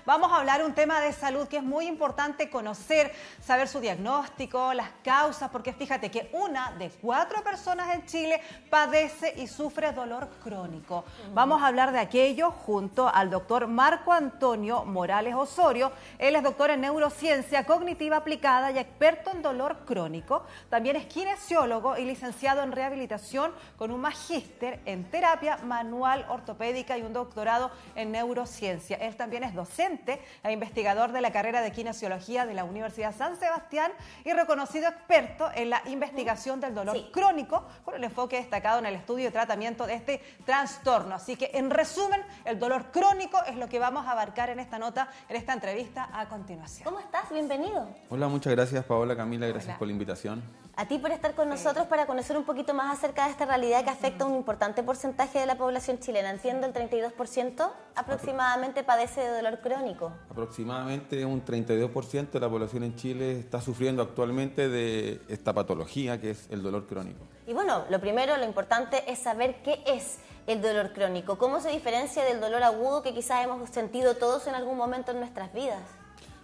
vamos a hablar un tema de salud que es muy importante conocer, saber su diagnóstico, las causas, porque fíjate que 1 de 4 personas en Chile padece y sufre dolor crónico. Vamos a hablar de aquello junto al doctor Marco Antonio Morales Osorio. Él es doctor en neurociencia cognitiva aplicada y experto en dolor crónico. También es kinesiólogo y licenciado en rehabilitación con un magíster en terapia manual ortopédica y un doctorado en neurociencia. Él también es docente e investigador de la carrera de kinesiología de la Universidad San Sebastián y reconocido experto en la investigación del dolor crónico, con un enfoque destacado en el estudio y tratamiento de este trastorno. Así que, en resumen, el dolor crónico es lo que vamos a abarcar en esta nota, en esta entrevista a continuación. ¿Cómo estás? Bienvenido. Hola, muchas gracias Paola, Camila, gracias por la invitación. A ti por estar con nosotros para conocer un poquito más acerca de esta realidad que afecta a un importante porcentaje de la población chilena. Entiendo, el 32% aproximadamente padece de dolor crónico. Aproximadamente un 32% de la población en Chile está sufriendo actualmente de esta patología que es el dolor crónico. Y bueno, lo primero, lo importante es saber qué es el dolor crónico. ¿Cómo se diferencia del dolor agudo que quizás hemos sentido todos en algún momento en nuestras vidas?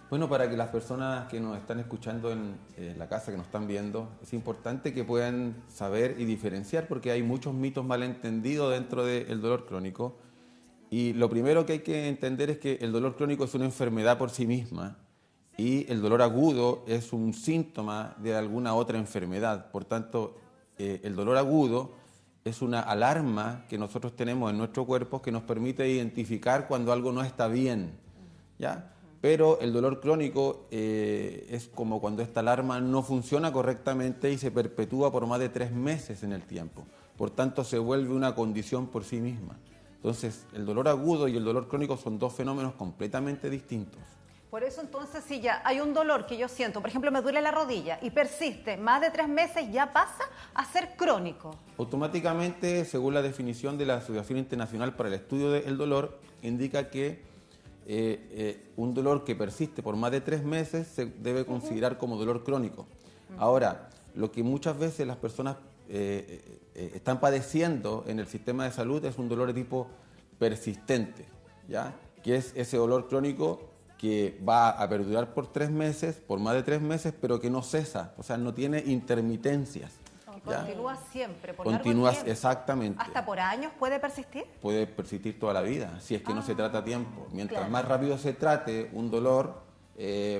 Bueno, para que las personas que nos están escuchando en la casa, que nos están viendo, es importante que puedan saber y diferenciar porque hay muchos mitos malentendidos dentro del dolor crónico. Y lo primero que hay que entender es que el dolor crónico es una enfermedad por sí misma y el dolor agudo es un síntoma de alguna otra enfermedad. Por tanto, el dolor agudo es una alarma que nosotros tenemos en nuestro cuerpo que nos permite identificar cuando algo no está bien, ¿ya? Pero el dolor crónico es como cuando esta alarma no funciona correctamente y se perpetúa por más de 3 meses en el tiempo. Por tanto, se vuelve una condición por sí misma. Entonces, el dolor agudo y el dolor crónico son 2 fenómenos completamente distintos. Por eso entonces, si ya hay un dolor que yo siento, por ejemplo, me duele la rodilla y persiste más de 3 meses, ya pasa a ser crónico. Automáticamente, según la definición de la Asociación Internacional para el Estudio del Dolor, indica que un dolor que persiste por más de 3 meses se debe considerar como dolor crónico. Ahora, lo que muchas veces las personas están padeciendo en el sistema de salud es un dolor de tipo persistente, ¿ya? Que es ese dolor crónico que va a perdurar por 3 meses, por más de 3 meses, pero que no cesa, o sea, no tiene intermitencias. Continúa siempre, por Continúas, largo tiempo. exactamente. ¿Hasta por años puede persistir? Puede persistir toda la vida, si es que no se trata a tiempo. Mientras más rápido se trate un dolor,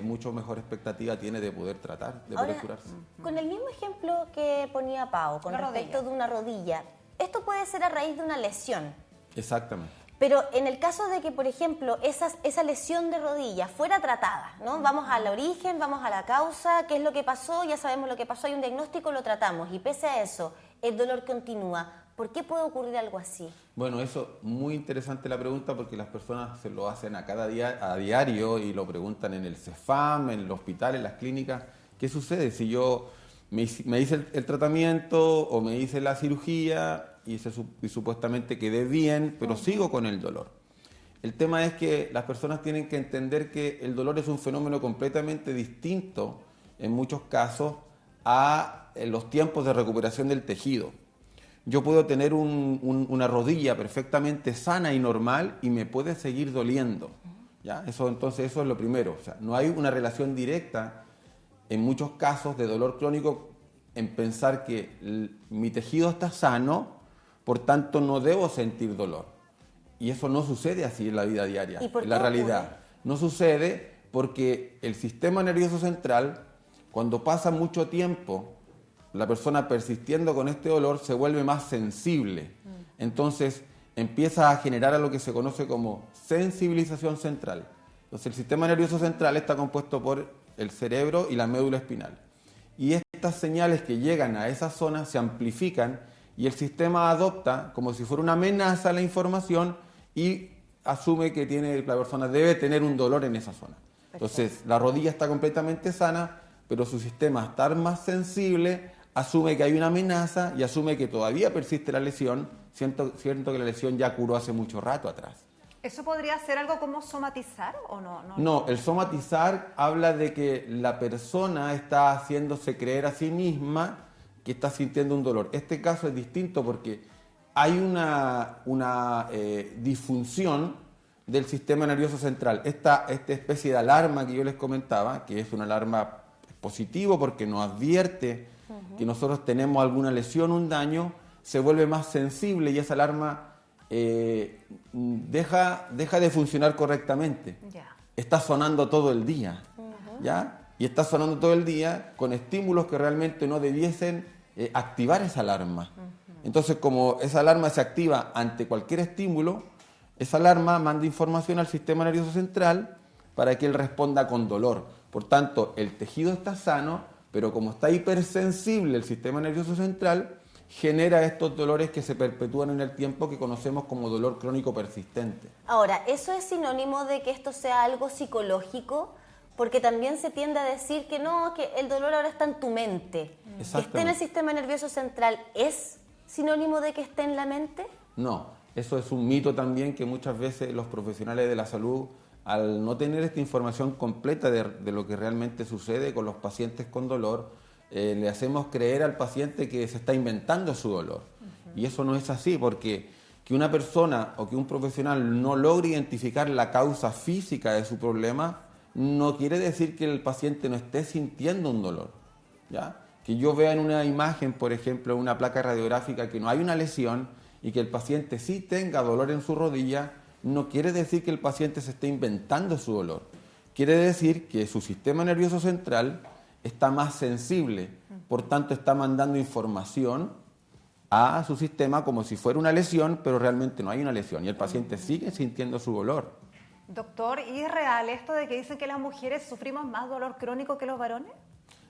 mucho mejor expectativa tiene de poder tratar, de poder curarse. Con el mismo ejemplo que ponía Pau, con respecto de una rodilla, esto puede ser a raíz de una lesión. Exactamente. Pero en el caso de que, por ejemplo, esa lesión de rodilla fuera tratada, ¿no? Vamos al origen, vamos a la causa, qué es lo que pasó, ya sabemos lo que pasó, hay un diagnóstico, lo tratamos. Y pese a eso, el dolor continúa. ¿Por qué puede ocurrir algo así? Bueno, eso, muy interesante la pregunta porque las personas se lo hacen a diario y lo preguntan en el CEFAM, en el hospital, en las clínicas. ¿Qué sucede si yo me hice el tratamiento o me hice la cirugía y supuestamente quedé bien, pero sigo con el dolor? El tema es que las personas tienen que entender que el dolor es un fenómeno completamente distinto, en muchos casos, a los tiempos de recuperación del tejido. Yo puedo tener una rodilla perfectamente sana y normal y me puede seguir doliendo, ¿ya? Entonces eso es lo primero. O sea, no hay una relación directa en muchos casos de dolor crónico en pensar que mi tejido está sano, por tanto no debo sentir dolor. Y eso no sucede así en la vida diaria, en la realidad. No sucede porque el sistema nervioso central, cuando pasa mucho tiempo, la persona persistiendo con este dolor se vuelve más sensible. Entonces empieza a generar a lo que se conoce como sensibilización central. Entonces el sistema nervioso central está compuesto por el cerebro y la médula espinal. Y estas señales que llegan a esa zona se amplifican y el sistema adopta como si fuera una amenaza la información y asume que la persona debe tener un dolor en esa zona. Entonces la rodilla está completamente sana, pero su sistema está más sensible, asume que hay una amenaza y asume que todavía persiste la lesión, siento que la lesión ya curó hace mucho rato atrás. ¿Eso podría ser algo como somatizar o no? No, el somatizar habla de que la persona está haciéndose creer a sí misma que está sintiendo un dolor. Este caso es distinto porque hay una disfunción del sistema nervioso central. Esta especie de alarma que yo les comentaba, que es una alarma positivo porque nos advierte que nosotros tenemos alguna lesión, un daño, se vuelve más sensible y esa alarma deja de funcionar correctamente. Está sonando todo el día, ¿ya? Y está sonando todo el día con estímulos que realmente no debiesen activar esa alarma. Entonces, como esa alarma se activa ante cualquier estímulo, esa alarma manda información al sistema nervioso central para que él responda con dolor. Por tanto, el tejido está sano, pero como está hipersensible el sistema nervioso central, genera estos dolores que se perpetúan en el tiempo, que conocemos como dolor crónico persistente. Ahora, ¿eso es sinónimo de que esto sea algo psicológico? Porque también se tiende a decir que no, que el dolor ahora está en tu mente. Que esté en el sistema nervioso central, ¿es sinónimo de que esté en la mente? No, eso es un mito también que muchas veces los profesionales de la salud, al no tener esta información completa de lo que realmente sucede con los pacientes con dolor, le hacemos creer al paciente que se está inventando su dolor. Y eso no es así, porque que una persona o que un profesional no logre identificar la causa física de su problema no quiere decir que el paciente no esté sintiendo un dolor, ¿ya? Que yo vea en una imagen, por ejemplo, una placa radiográfica que no hay una lesión y que el paciente sí tenga dolor en su rodilla, no quiere decir que el paciente se esté inventando su dolor. Quiere decir que su sistema nervioso central está más sensible, por tanto está mandando información a su sistema como si fuera una lesión, pero realmente no hay una lesión y el paciente sigue sintiendo su dolor. Doctor, ¿y es real esto de que dicen que las mujeres sufrimos más dolor crónico que los varones?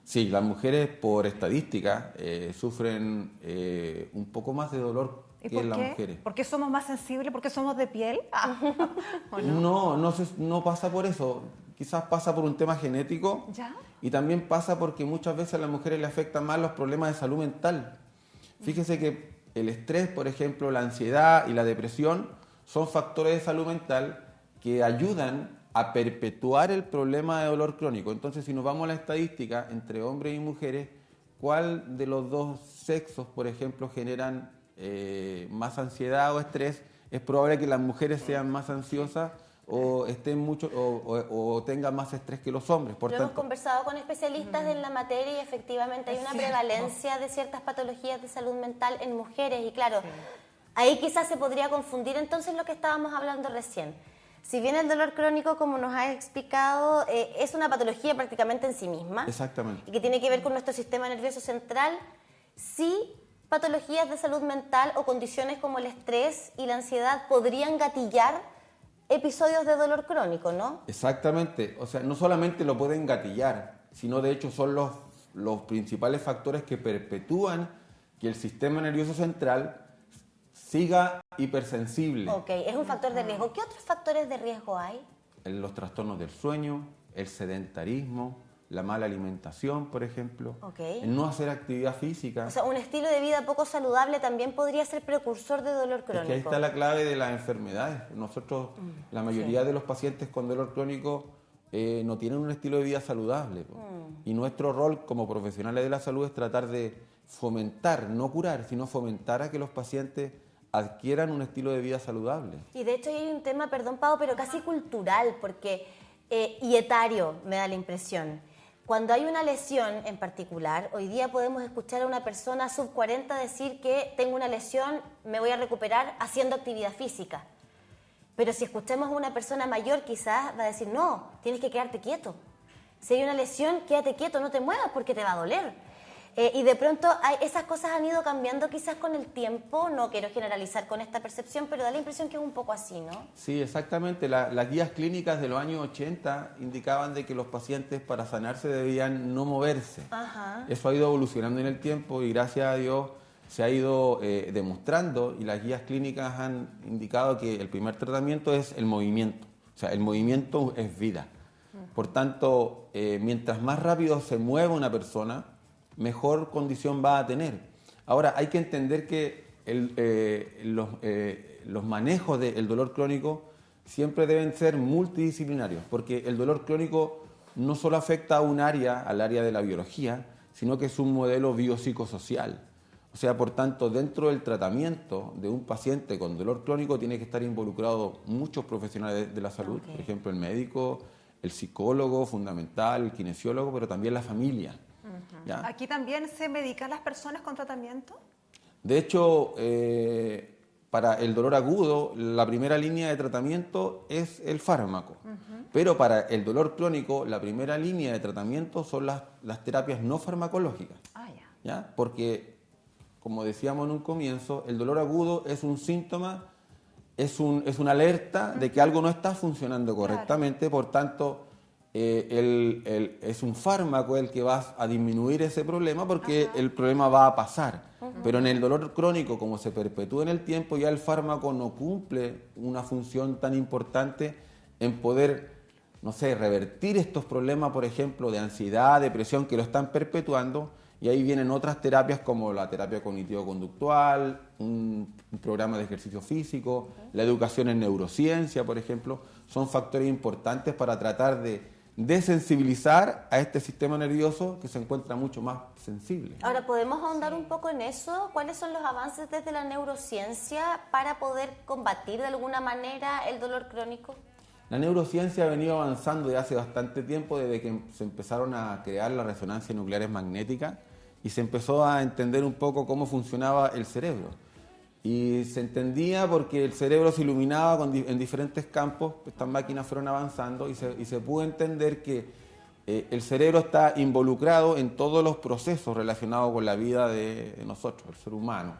Sí, las mujeres por estadística sufren un poco más de dolor que las mujeres. ¿Por qué somos más sensibles? ¿Por qué somos de piel? No pasa por eso. Quizás pasa por un tema genético. ¿Ya? Y también pasa porque muchas veces a las mujeres le afectan más los problemas de salud mental. Fíjese que el estrés, por ejemplo, la ansiedad y la depresión son factores de salud mental que ayudan a perpetuar el problema de dolor crónico. Entonces, si nos vamos a la estadística entre hombres y mujeres, ¿cuál de los dos sexos, por ejemplo, generan más ansiedad o estrés? Es probable que las mujeres sean más ansiosas o estén mucho o tengan más estrés que los hombres. Por tanto, hemos conversado con especialistas en la materia y efectivamente hay una prevalencia de ciertas patologías de salud mental en mujeres y claro, ahí quizás se podría confundir entonces lo que estábamos hablando recién. Si bien el dolor crónico, como nos ha explicado, es una patología prácticamente en sí misma. Exactamente. Y que tiene que ver con nuestro sistema nervioso central, sí patologías de salud mental o condiciones como el estrés y la ansiedad podrían gatillar episodios de dolor crónico, ¿no? Exactamente. O sea, no solamente lo pueden gatillar, sino de hecho son los principales factores que perpetúan que el sistema nervioso central siga hipersensible. Ok, es un factor de riesgo. ¿Qué otros factores de riesgo hay? Los trastornos del sueño, el sedentarismo, la mala alimentación, por ejemplo, el no hacer actividad física. O sea, un estilo de vida poco saludable también podría ser precursor de dolor crónico. Es que ahí está la clave de las enfermedades. Nosotros, la mayoría de los pacientes con dolor crónico no tienen un estilo de vida saludable. Y nuestro rol como profesionales de la salud es tratar de fomentar, no curar, sino fomentar a que los pacientes adquieran un estilo de vida saludable. Y de hecho hay un tema, perdón Pau, pero casi cultural, porque y etario, me da la impresión. Cuando hay una lesión en particular, hoy día podemos escuchar a una persona sub 40 decir que tengo una lesión, me voy a recuperar haciendo actividad física. Pero si escuchamos a una persona mayor, quizás va a decir, no, tienes que quedarte quieto. Si hay una lesión, quédate quieto, no te muevas porque te va a doler. Y de pronto esas cosas han ido cambiando quizás con el tiempo, no quiero generalizar con esta percepción, pero da la impresión que es un poco así, ¿no? Sí, exactamente. Las guías clínicas de los años 80 indicaban de que los pacientes para sanarse debían no moverse. Ajá. Eso ha ido evolucionando en el tiempo y gracias a Dios se ha ido demostrando y las guías clínicas han indicado que el primer tratamiento es el movimiento. O sea, el movimiento es vida. Por tanto, mientras más rápido se mueva una persona, mejor condición va a tener. Ahora, hay que entender que los manejos del dolor crónico siempre deben ser multidisciplinarios, porque el dolor crónico no solo afecta a un área, al área de la biología, sino que es un modelo biopsicosocial. O sea, por tanto, dentro del tratamiento de un paciente con dolor crónico tiene que estar involucrado muchos profesionales de la salud, por ejemplo, el médico, el psicólogo fundamental, el kinesiólogo, pero también la familia. ¿Ya? ¿Aquí también se medican las personas con tratamiento? De hecho, para el dolor agudo, la primera línea de tratamiento es el fármaco. Pero para el dolor crónico, la primera línea de tratamiento son las terapias no farmacológicas. ¿Ya? Porque, como decíamos en un comienzo, el dolor agudo es un síntoma, es una alerta de que algo no está funcionando correctamente, por tanto, es un fármaco el que va a disminuir ese problema porque el problema va a pasar. Pero en el dolor crónico, como se perpetúa en el tiempo, ya el fármaco no cumple una función tan importante en poder, no sé, revertir estos problemas, por ejemplo, de ansiedad, depresión, que lo están perpetuando. Y ahí vienen otras terapias como la terapia cognitivo-conductual, un programa de ejercicio físico, la educación en neurociencia, por ejemplo, son factores importantes para tratar de desensibilizar a este sistema nervioso que se encuentra mucho más sensible. Ahora, ¿podemos ahondar un poco en eso? ¿Cuáles son los avances desde la neurociencia para poder combatir de alguna manera el dolor crónico? La neurociencia ha venido avanzando desde hace bastante tiempo, desde que se empezaron a crear las resonancias nucleares magnéticas y se empezó a entender un poco cómo funcionaba el cerebro. Y se entendía porque el cerebro se iluminaba en diferentes campos, estas máquinas fueron avanzando y se pudo entender que el cerebro está involucrado en todos los procesos relacionados con la vida de nosotros, el ser humano.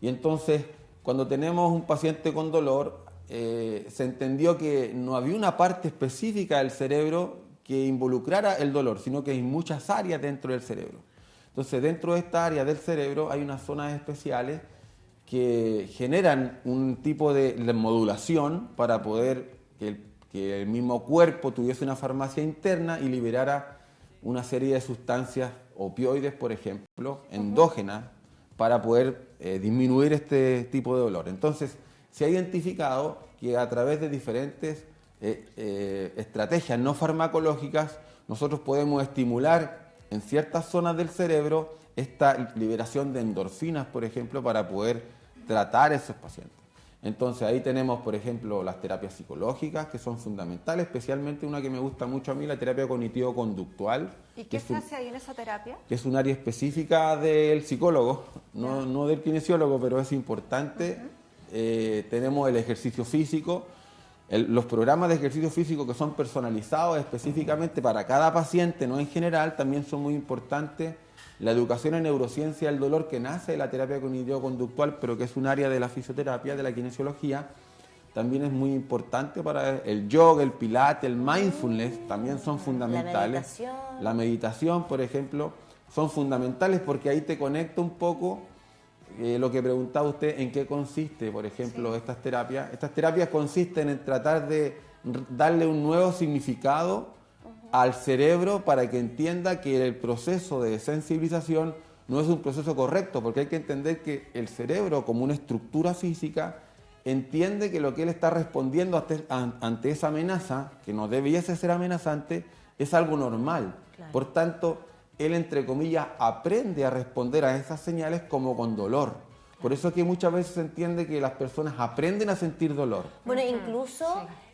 Y entonces, cuando tenemos un paciente con dolor, se entendió que no había una parte específica del cerebro que involucrara el dolor, sino que hay muchas áreas dentro del cerebro. Entonces, dentro de esta área del cerebro hay unas zonas especiales que generan un tipo de modulación para poder que el mismo cuerpo tuviese una farmacia interna y liberara una serie de sustancias opioides, por ejemplo, endógenas, para poder disminuir este tipo de dolor. Entonces, se ha identificado que a través de diferentes estrategias no farmacológicas, nosotros podemos estimular en ciertas zonas del cerebro esta liberación de endorfinas, por ejemplo, para poder tratar a esos pacientes. Entonces ahí tenemos, por ejemplo, las terapias psicológicas, que son fundamentales, especialmente una que me gusta mucho a mí, la terapia cognitivo-conductual. ¿Y qué se hace ahí en esa terapia? Que es un área específica del psicólogo, no del kinesiólogo, pero es importante. Tenemos el ejercicio físico, los programas de ejercicio físico que son personalizados específicamente para cada paciente, no en general, también son muy importantes. La educación en neurociencia del dolor, que nace de la terapia cognitivo-conductual, pero que es un área de la fisioterapia, de la kinesiología, también es muy importante para el yoga, el pilates, el mindfulness, también son fundamentales. La meditación, por ejemplo, son fundamentales porque ahí te conecta un poco lo que preguntaba usted, en qué consiste, por ejemplo, estas terapias. Estas terapias consisten en tratar de darle un nuevo significado al cerebro para que entienda que el proceso de sensibilización no es un proceso correcto, porque hay que entender que el cerebro, como una estructura física, entiende que lo que él está respondiendo ante esa amenaza, que no debiese ser amenazante, es algo normal. Claro. Por tanto, él, entre comillas, aprende a responder a esas señales como con dolor. Claro. Por eso es que muchas veces se entiende que las personas aprenden a sentir dolor. Bueno, incluso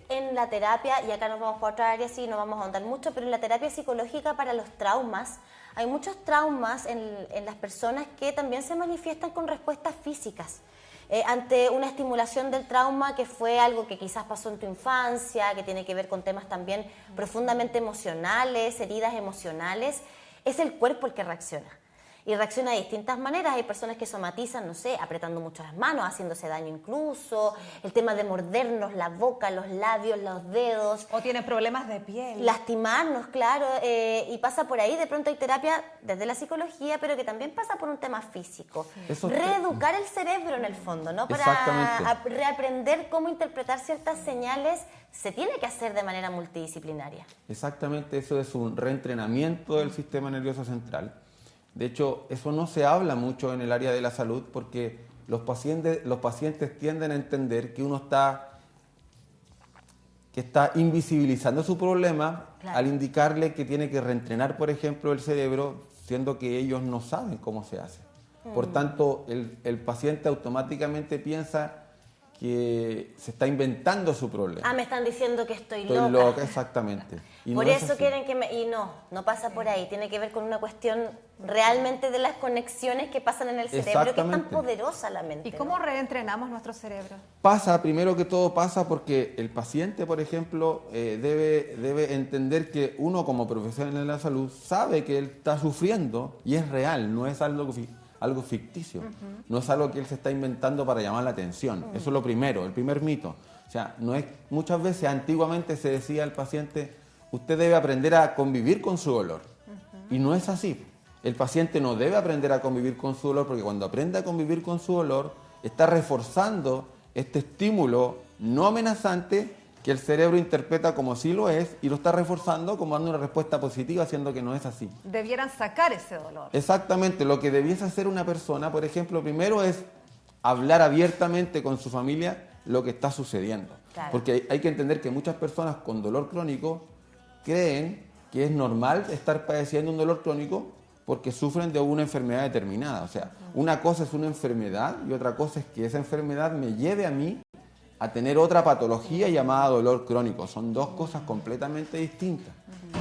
en la terapia, y acá nos vamos por otra área, sí, no vamos a ahondar mucho, pero en la terapia psicológica para los traumas, hay muchos traumas en las personas que también se manifiestan con respuestas físicas. Ante una estimulación del trauma que fue algo que quizás pasó en tu infancia, que tiene que ver con temas también profundamente emocionales, heridas emocionales, es el cuerpo el que reacciona. Y reacciona de distintas maneras. Hay personas que somatizan, no sé, apretando mucho las manos, haciéndose daño incluso, el tema de mordernos la boca, los labios, los dedos. O tienen problemas de piel. Lastimarnos, claro, y pasa por ahí. De pronto hay terapia desde la psicología, pero que también pasa por un tema físico. Reeducar el cerebro en el fondo, ¿no? Para reaprender cómo interpretar ciertas señales, se tiene que hacer de manera multidisciplinaria. Exactamente, eso es un reentrenamiento del sistema nervioso central. De hecho, eso no se habla mucho en el área de la salud porque los pacientes tienden a entender que uno está invisibilizando su problema, claro, al indicarle que tiene que reentrenar, por ejemplo, el cerebro, siendo que ellos no saben cómo se hace. Por tanto, el paciente automáticamente piensa que se está inventando su problema. Ah, me están diciendo que estoy Estoy loca. loca, exactamente. Y Por no es eso así. quieren que me... Y no pasa por ahí. Tiene que ver con una cuestión realmente de las conexiones que pasan en el cerebro, que es tan Exactamente. poderosa la mente. ¿Y cómo ¿no? reentrenamos nuestro cerebro? Pasa, primero que todo pasa porque el paciente, por ejemplo, debe entender que uno como profesional de la salud sabe que él está sufriendo y es real, no es algo ficticio, no es algo que él se está inventando para llamar la atención. Eso es lo primero, el primer mito. O sea, no es, muchas veces antiguamente se decía al paciente, usted debe aprender a convivir con su dolor. Y no es así. El paciente no debe aprender a convivir con su dolor porque cuando aprende a convivir con su dolor, está reforzando este estímulo no amenazante que el cerebro interpreta como sí lo es y lo está reforzando como dando una respuesta positiva, siendo que no es así. Debieran sacar ese dolor. Exactamente, lo que debiese hacer una persona, por ejemplo, primero es hablar abiertamente con su familia lo que está sucediendo. Claro. Porque hay que entender que muchas personas con dolor crónico creen que es normal estar padeciendo un dolor crónico porque sufren de una enfermedad determinada. O sea, una cosa es una enfermedad y otra cosa es que esa enfermedad me lleve a mí a tener otra patología llamada dolor crónico. Son dos cosas completamente distintas.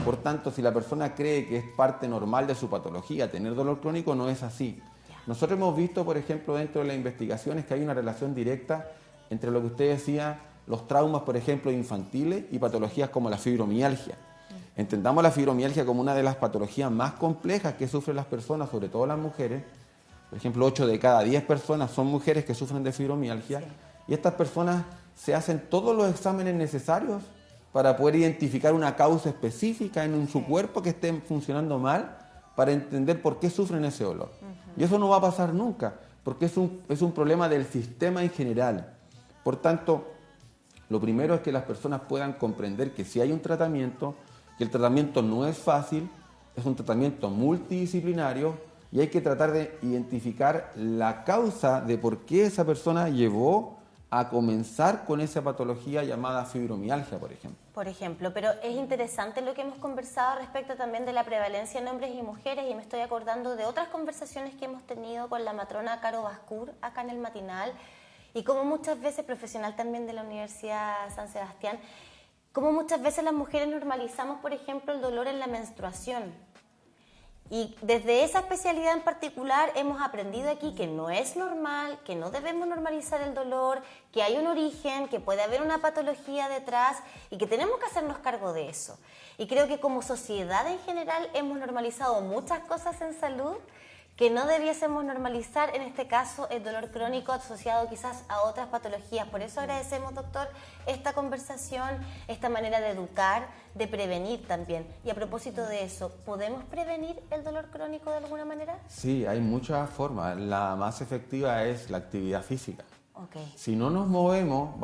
Por tanto, si la persona cree que es parte normal de su patología tener dolor crónico, no es así. Nosotros hemos visto, por ejemplo, dentro de las investigaciones que hay una relación directa entre lo que usted decía, los traumas, por ejemplo, infantiles y patologías como la fibromialgia. Entendamos la fibromialgia como una de las patologías más complejas que sufren las personas, sobre todo las mujeres. Por ejemplo, 8 de cada 10 personas son mujeres que sufren de fibromialgia. Y estas personas se hacen todos los exámenes necesarios para poder identificar una causa específica en su cuerpo que esté funcionando mal para entender por qué sufren ese dolor. Y eso no va a pasar nunca, porque es un problema del sistema en general. Por tanto, lo primero es que las personas puedan comprender que si hay un tratamiento, que el tratamiento no es fácil, es un tratamiento multidisciplinario y hay que tratar de identificar la causa de por qué esa persona llevó a comenzar con esa patología llamada fibromialgia, por ejemplo. Por ejemplo, pero es interesante lo que hemos conversado respecto también de la prevalencia en hombres y mujeres y me estoy acordando de otras conversaciones que hemos tenido con la matrona Caro Bascur acá en el matinal y como muchas veces, profesional también de la Universidad San Sebastián, como muchas veces las mujeres normalizamos, por ejemplo, el dolor en la menstruación. Y desde esa especialidad en particular hemos aprendido aquí que no es normal, que no debemos normalizar el dolor, que hay un origen, que puede haber una patología detrás y que tenemos que hacernos cargo de eso. Y creo que como sociedad en general hemos normalizado muchas cosas en salud que no debiésemos normalizar, en este caso el dolor crónico asociado quizás a otras patologías. Por eso agradecemos, doctor, esta conversación, esta manera de educar, de prevenir también. Y a propósito de eso, ¿podemos prevenir el dolor crónico de alguna manera? Sí, hay muchas formas. La más efectiva es la actividad física. Okay. Si no nos movemos,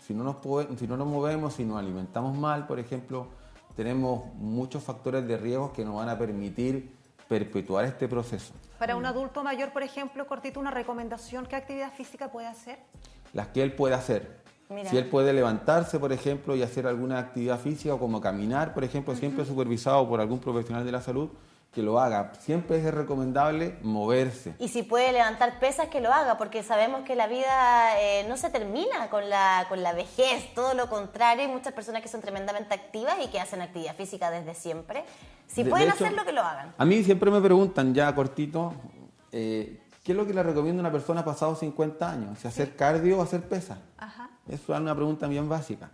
si no nos movemos, si nos alimentamos mal, por ejemplo, tenemos muchos factores de riesgo que nos van a permitir perpetuar este proceso. Para un adulto mayor, por ejemplo, cortito, una recomendación, ¿qué actividad física puede hacer? Las que él puede hacer. Mira. Si él puede levantarse, por ejemplo, y hacer alguna actividad física, o como caminar, por ejemplo, siempre supervisado por algún profesional de la salud, que lo haga. Siempre es recomendable moverse. Y si puede levantar pesas, que lo haga, porque sabemos que la vida no se termina con la vejez, todo lo contrario. Hay muchas personas que son tremendamente activas y que hacen actividad física desde siempre. Si pueden hacerlo, que lo hagan. A mí siempre me preguntan, ya cortito, ¿qué es lo que le recomienda a una persona pasado 50 años? Si hacer cardio o hacer pesas. Ajá. Eso es una pregunta bien básica.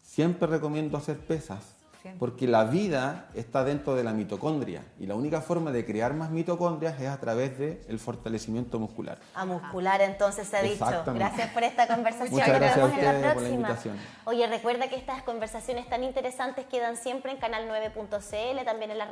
Siempre recomiendo hacer pesas. Siempre. Porque la vida está dentro de la mitocondria y la única forma de crear más mitocondrias es a través del fortalecimiento muscular. A muscular, entonces se ha dicho. Exactamente. Gracias por esta conversación. Muchas Nos gracias a vemos en la ustedes por la próxima. invitación. Oye, recuerda que estas conversaciones tan interesantes quedan siempre en canal9.cl, también en las